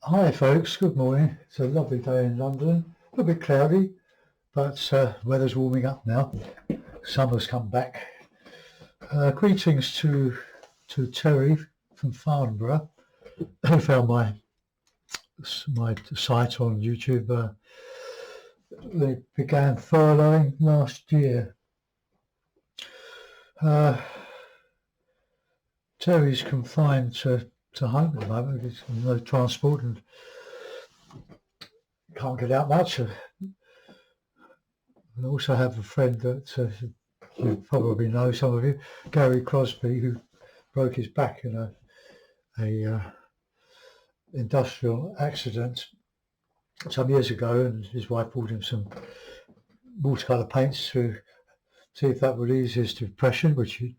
Hi folks, good morning. It's a lovely day in London. A little bit cloudy, but weather's warming up now. Summer's come back. Greetings to Terry from Farnborough, who found my site on YouTube. They began furloughing last year. Terry's confined to home at the moment. There's no transport and can't get out much. I also have a friend that you probably know, some of you, Gary Crosby, who broke his back in a industrial accident some years ago, and his wife bought him some watercolour paints to see if that would ease his depression, which he,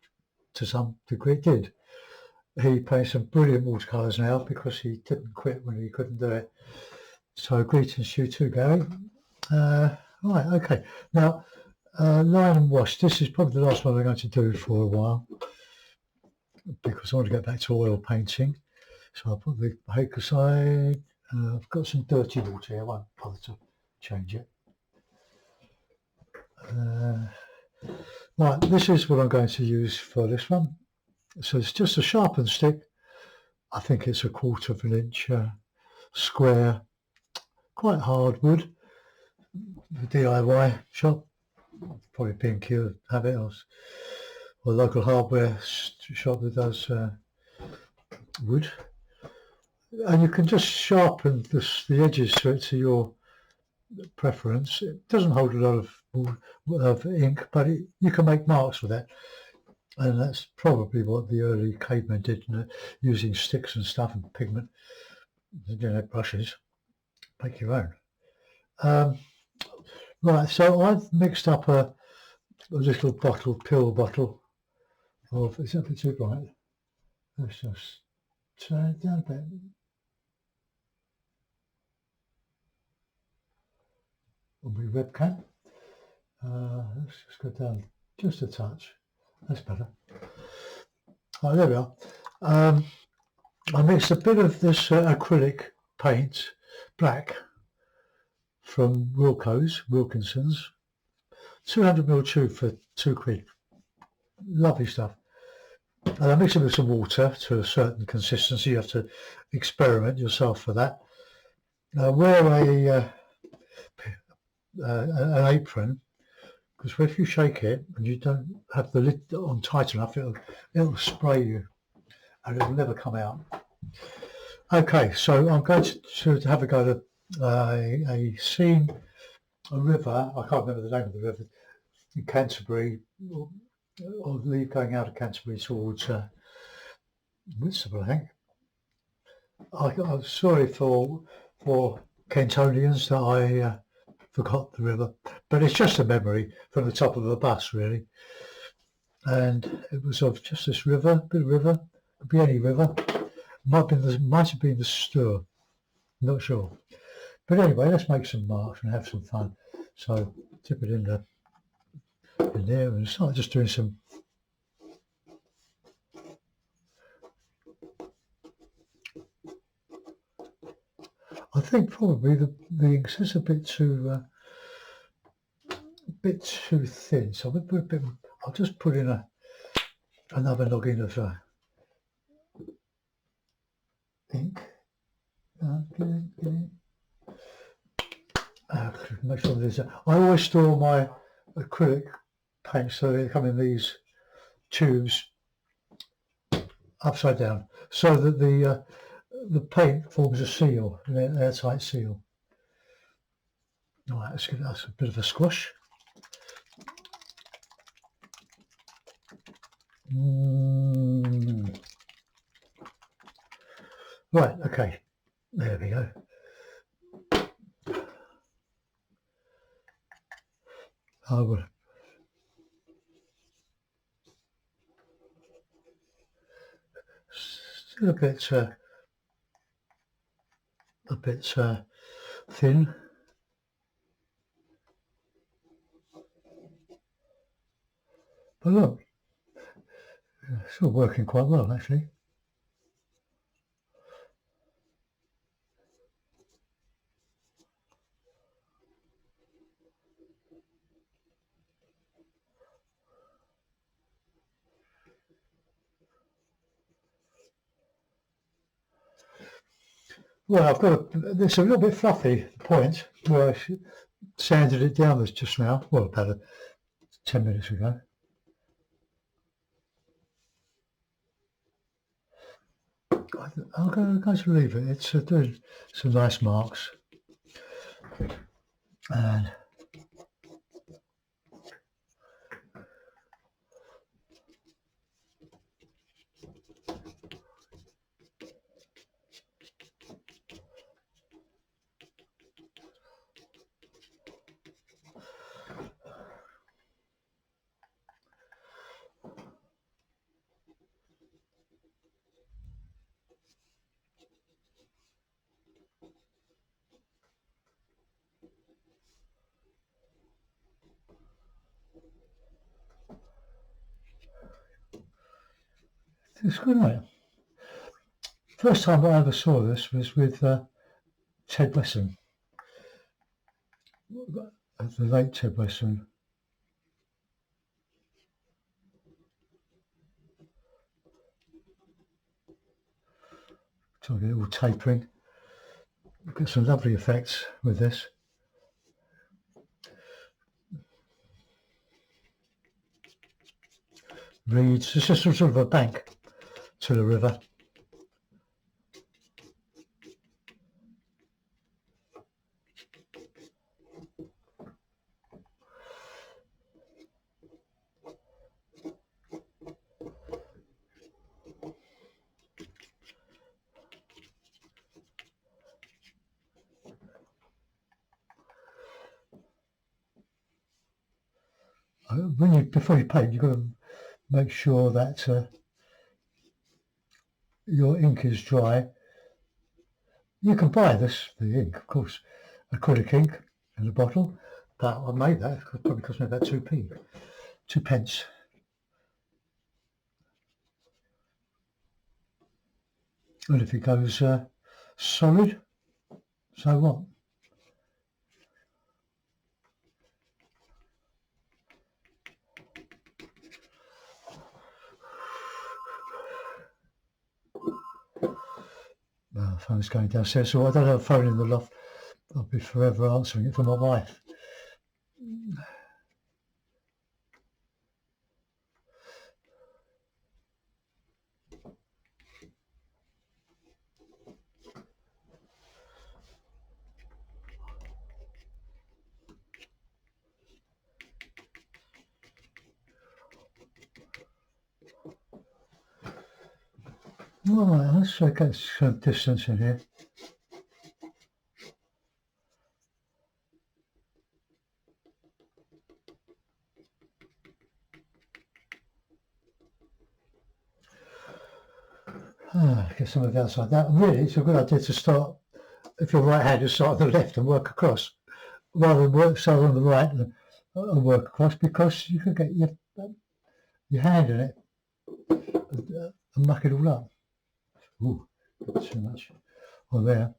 to some degree, did. He paints some brilliant watercolours now because he didn't quit when he couldn't do it. So greetings to you too, Gary. Right, okay. Now, line and wash. This is probably the last one I'm going to do for a while because I want to get back to oil painting. So I'll put the hake aside. I've got some dirty water here. I won't bother to change it. Right, this is what I'm going to use for this one. So it's just a sharpened stick. I think it's 1/4 of an inch square, quite hard wood. The DIY shop, probably B&Q have it, or local hardware shop that does wood. And you can just sharpen the edges to your preference. It doesn't hold a lot of ink, but you can make marks with it. And that's probably what the early cavemen did, using sticks and stuff and pigment. They didn't have brushes. Make your own. Right, so I've mixed up a little pill bottle of, is that a bit too bright? Let's just turn it down a bit. On my webcam. Let's just go down just a touch. That's better. Oh, there we are. I mixed a bit of this acrylic paint, black, from Wilkinson's. 200ml tube for £2. Lovely stuff. And I mix it with some water to a certain consistency. You have to experiment yourself for that. Wear an apron, because if you shake it and you don't have the lid on tight enough, it'll spray you and it'll never come out. Okay, so I'm going to have a go at a scene, a river. I can't remember the name of the river, in Canterbury, or going out of Canterbury towards Whitstable, I think. I'm sorry for Kentonians that I forgot the river, but it's just a memory from the top of a bus, really. And it was of just this river, bit of river, could be any river. Might have been the Stour, not sure. But anyway, let's make some marks and have some fun. So dip it in there and start just doing some. I think probably the ink is a bit too thin, so I'll just put in another noggin of ink. Make sure there's I always store my acrylic paints, so they come in these tubes upside down, so that the paint forms a seal, an airtight seal. All right, let's give that a bit of a squash. Right, okay, there we go. I will still a bit thin. But look, it's all working quite well, actually. Well, I've got it's a little bit fluffy, the point where I sanded it down just now, well, about 10 minutes ago. I'm going to leave it. It's doing some nice marks. And it's good, isn't it? First time I ever saw this was with Ted Wesson, the late Ted Wesson. So a little tapering. Got some lovely effects with this. Reeds. It's just sort of a bank to the river. Before you paint, you've got to make sure that your ink is dry. You can buy the ink, of course, acrylic ink in a bottle, but I made that. It probably cost me about 2 pence. And if it goes solid, so what? The phone's going downstairs, so I don't have a phone in the loft. I'll be forever answering it for my wife. Right, let's get some distance in here. Get some of the outside. That really, it's a good idea to start, if you're right-handed, start on the left and work across, rather than start on the right and work across, because you can get your hand in it and muck it all up. Ooh, too much on there.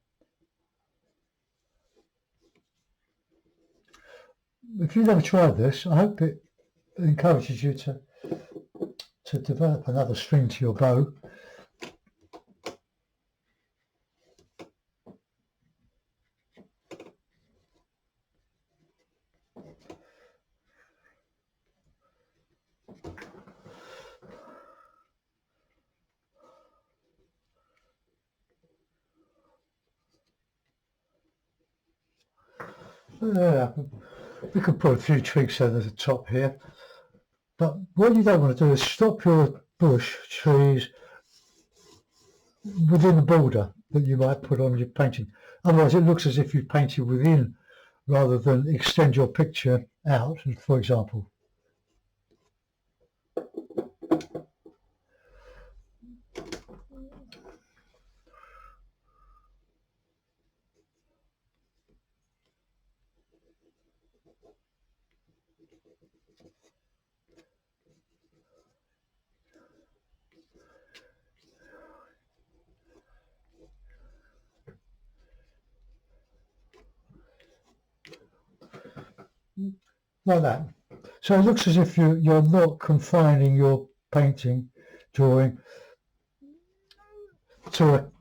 If you've never tried this, I hope it encourages you to develop another string to your bow. Yeah, we can put a few twigs over the top here, but what you don't want to do is stop your bush trees within the border that you might put on your painting. Otherwise it looks as if you painted within rather than extend your picture out, for example. Like that. So it looks as if you're not confining your painting, drawing to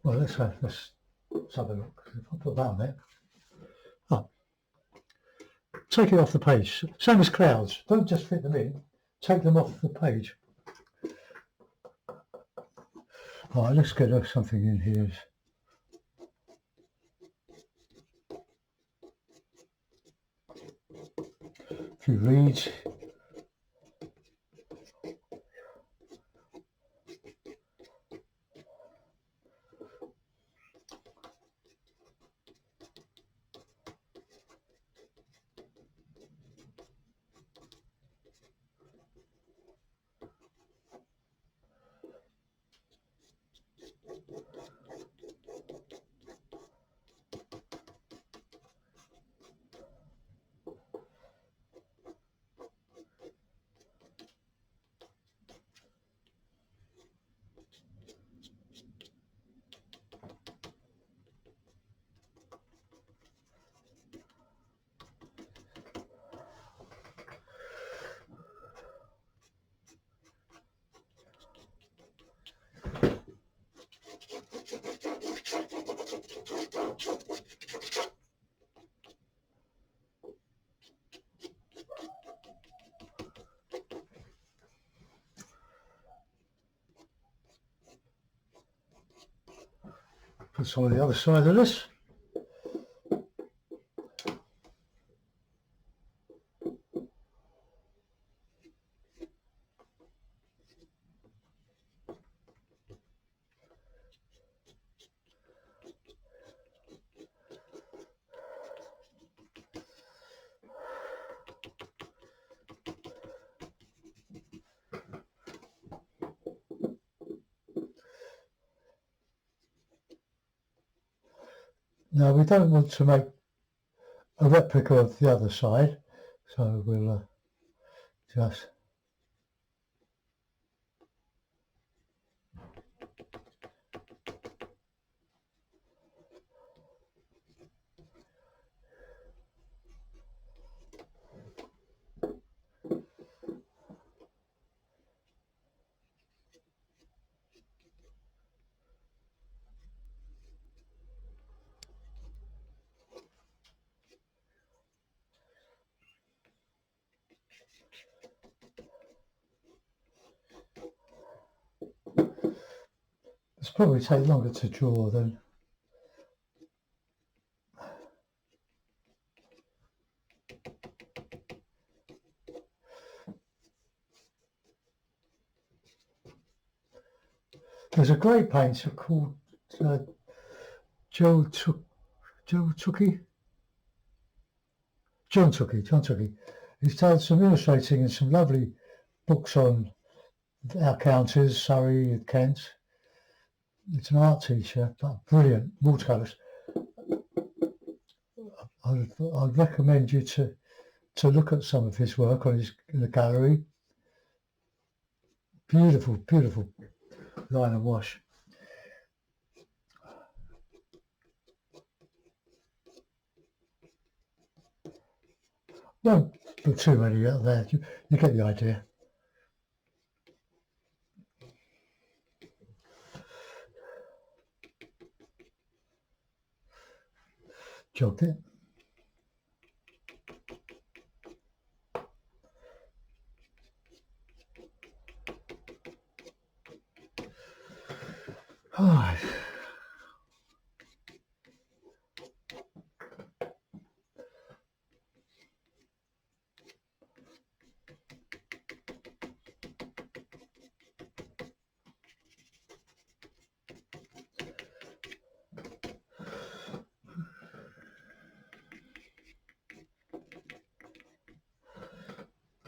Well, let's have a look. If I put that on there. Oh, take it off the page. Same as clouds. Don't just fit them in. Take them off the page. All right, let's get something in here. A few reeds. Put some on the other side of this. Now we don't want to make a replica of the other side, so we'll just it's probably take longer to draw than there's a great painter called Joe Tuckey. John Tuckey. He's done some illustrating and some lovely books on our counties, Surrey and Kent. It's an art teacher, but brilliant watercolours. I'd recommend you to look at some of his work in the gallery. Beautiful line and wash. Don't put too many out there. You get the idea. Jogged it. All right.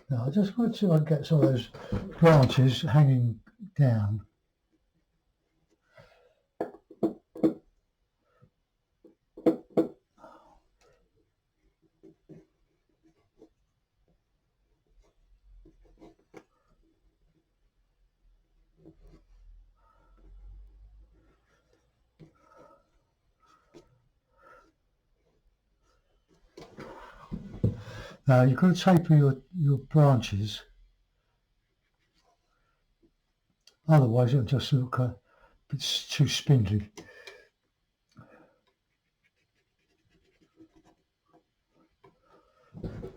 Now I just want to see if I can get some of those branches hanging down. Now you've got to taper your branches, otherwise it'll just look a bit too spindly.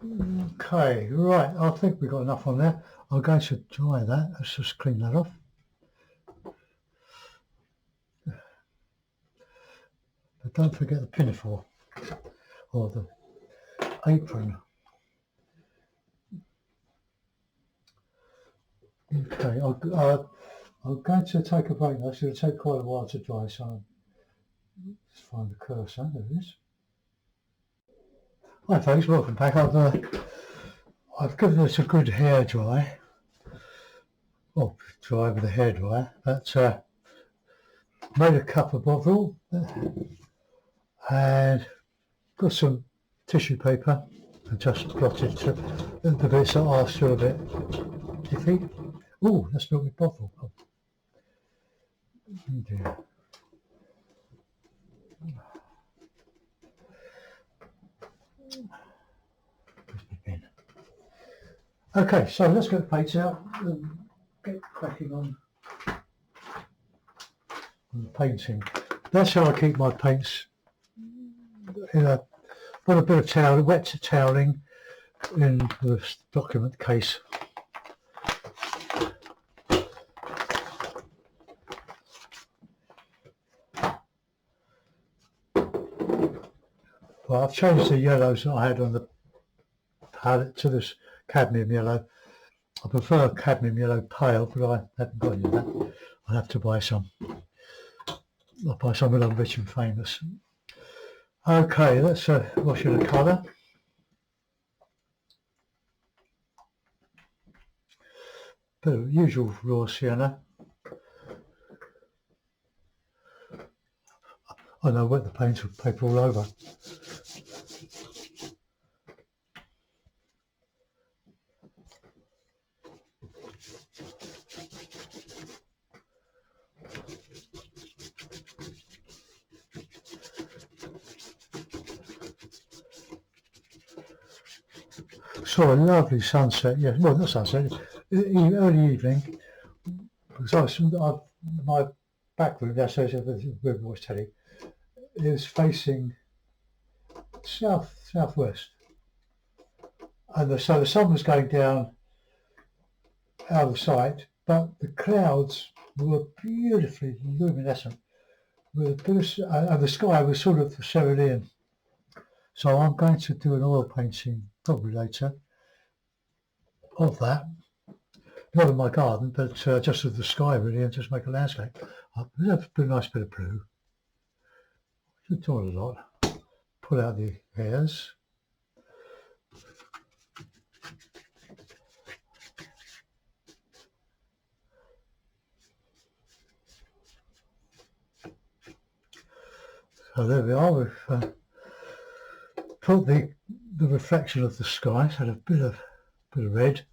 Okay, right, I think we've got enough on there. I'm going to dry that. Let's just clean that off. But don't forget the pinafore or the apron. Okay, I'm going to take a break now. It's going to take quite a while to dry, so let's find the cursor. There it is. Hi folks, welcome back. I've given this a good hair dry. Well, dry with a hairdryer, but made a cup of bovril and got some tissue paper and just blotted the bits that are still a bit iffy. Oh, that's not with bovril. Oh dear. Okay, so let's get the paints out and get cracking on the painting. That's how I keep my paints in put a bit of towel, wet toweling in the document case. Well, I've changed the yellows that I had on the palette to this cadmium yellow. I prefer cadmium yellow pale, but I haven't got any of that. I'll have to buy some. I'll buy some when I'm rich and famous. Okay, let's wash in a colour. Bit of usual raw sienna. I know, wet the paint with paper all over. Saw a lovely sunset, yeah, well not sunset, early evening, because my back room downstairs with the room was telly, is facing southwest, and so the sun was going down out of sight, but the clouds were beautifully luminescent, and the sky was sort of cerulean. So I'm going to do an oil painting probably later of that. Not of my garden, but just of the sky really, and just make a landscape. Put a nice bit of blue. Should do it a lot. Pull out the hairs. So there we are. We've put the reflection of the sky. Had a bit of red.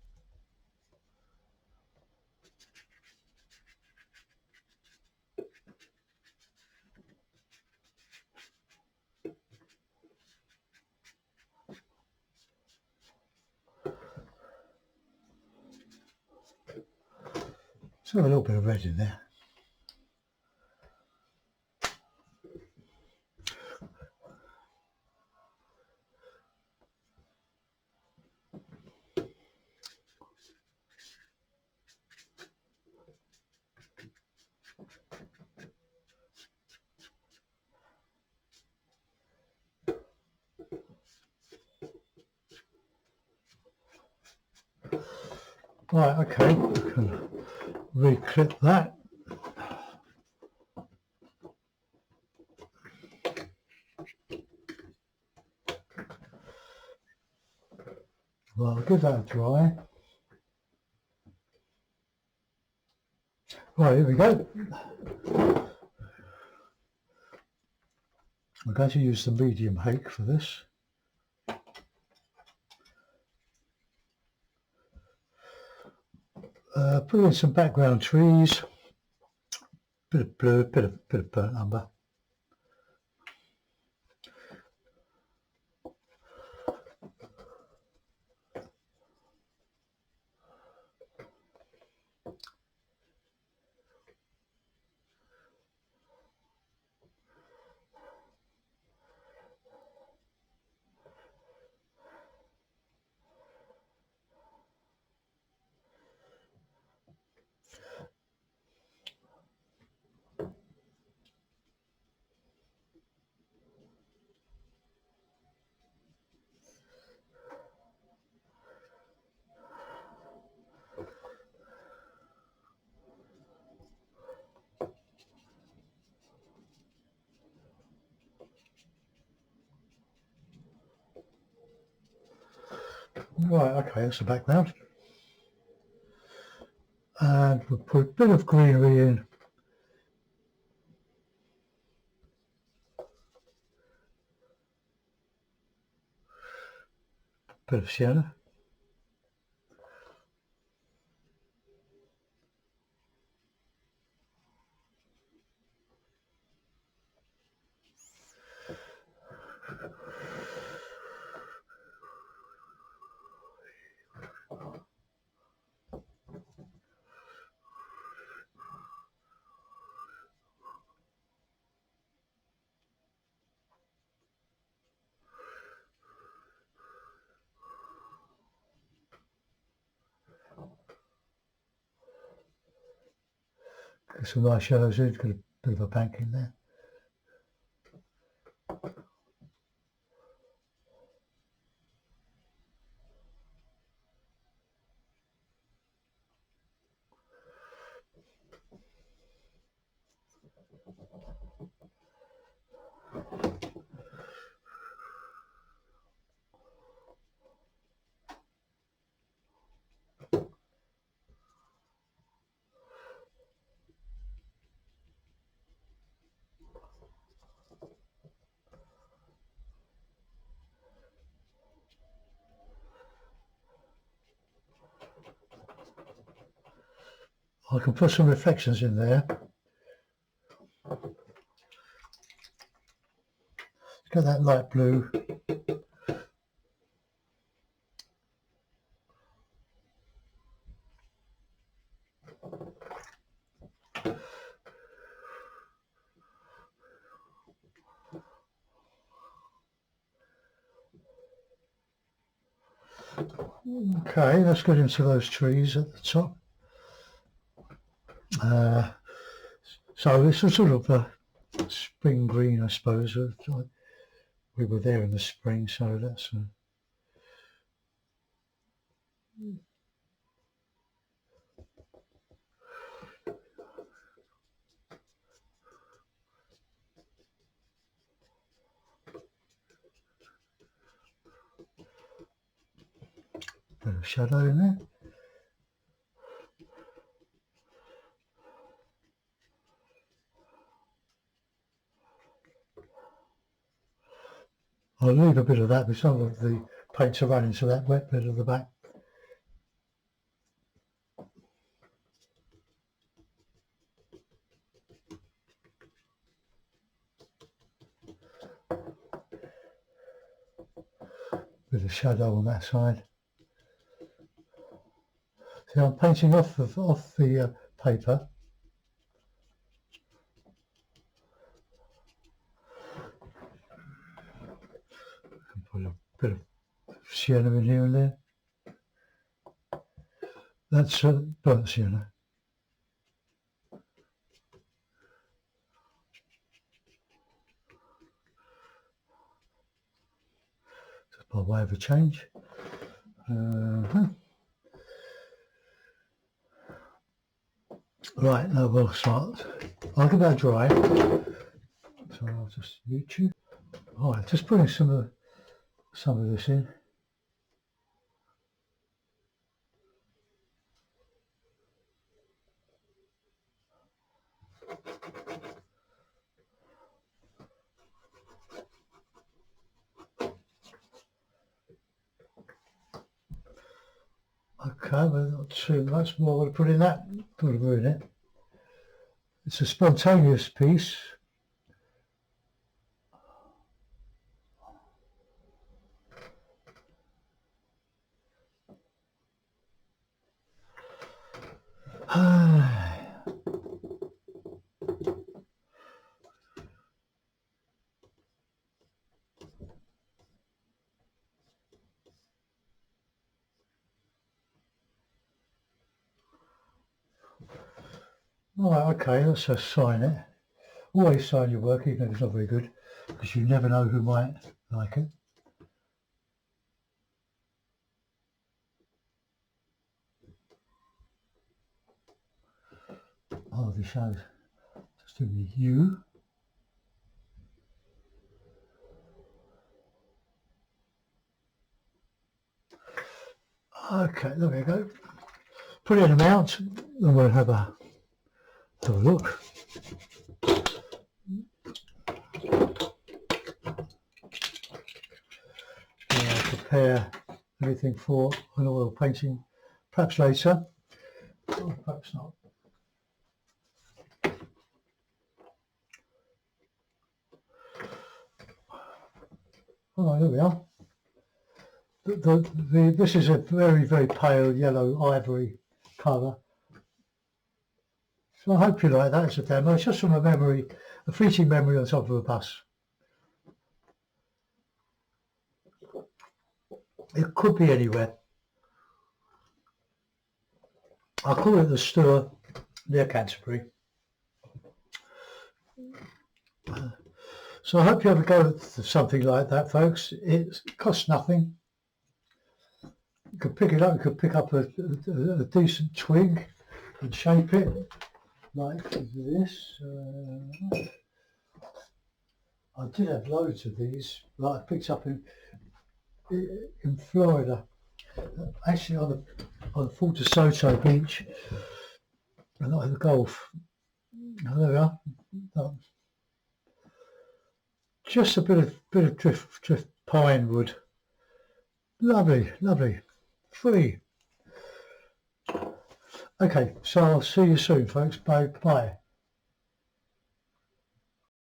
So a little bit of red in there. Right, okay, we can reclip that. Well, I'll give that a dry. Right, here we go. I'm going to use the medium hake for this. Put in some background trees, bit of blue, bit of burnt umber. Right, okay, that's the background. And we'll put a bit of greenery in. Bit of sienna. Got some nice yellows in, got a bit of a bank in there. I can put some reflections in there. Get that light blue. Okay, let's get into those trees at the top. So this was sort of a spring green, I suppose. We were there in the spring, so that's a bit of shadow in there. I'll leave a bit of that because some of the paints are running to that wet bit of the back. Bit of shadow on that side. See, I'm painting off the paper. I can put a bit of sienna in here and there. That's burnt sienna. Just by way of a change. Right, now we'll start. I'll give that dry. So I'll just YouTube. Alright, just putting some of this in. Okay, but not too much more. I'm going to put in that. Put a bit in it. It's a spontaneous piece. Alright, okay, let's just sign it. Always sign your work, even if it's not very good, because you never know who might like it. Oh, the shows. Just do the U. Okay, there we go. Put in a mount and we'll have a look. Prepare everything for an oil painting, perhaps later, or perhaps not. Oh, there we are. This is a very, very pale yellow ivory colour. So I hope you like that as a demo. It's just from a memory, a fleeting memory on top of a bus. It could be anywhere. I call it the Stour near Canterbury. So I hope you have a go at something like that, folks. It costs nothing. You could pick it up, you could pick up a decent twig and shape it like this. I did have loads of these that I picked up in Florida, actually on the Fort DeSoto beach, and not in the Gulf. There we are. Just a bit of drift pine wood. Lovely, lovely, free. Okay, so I'll see you soon, folks. Bye.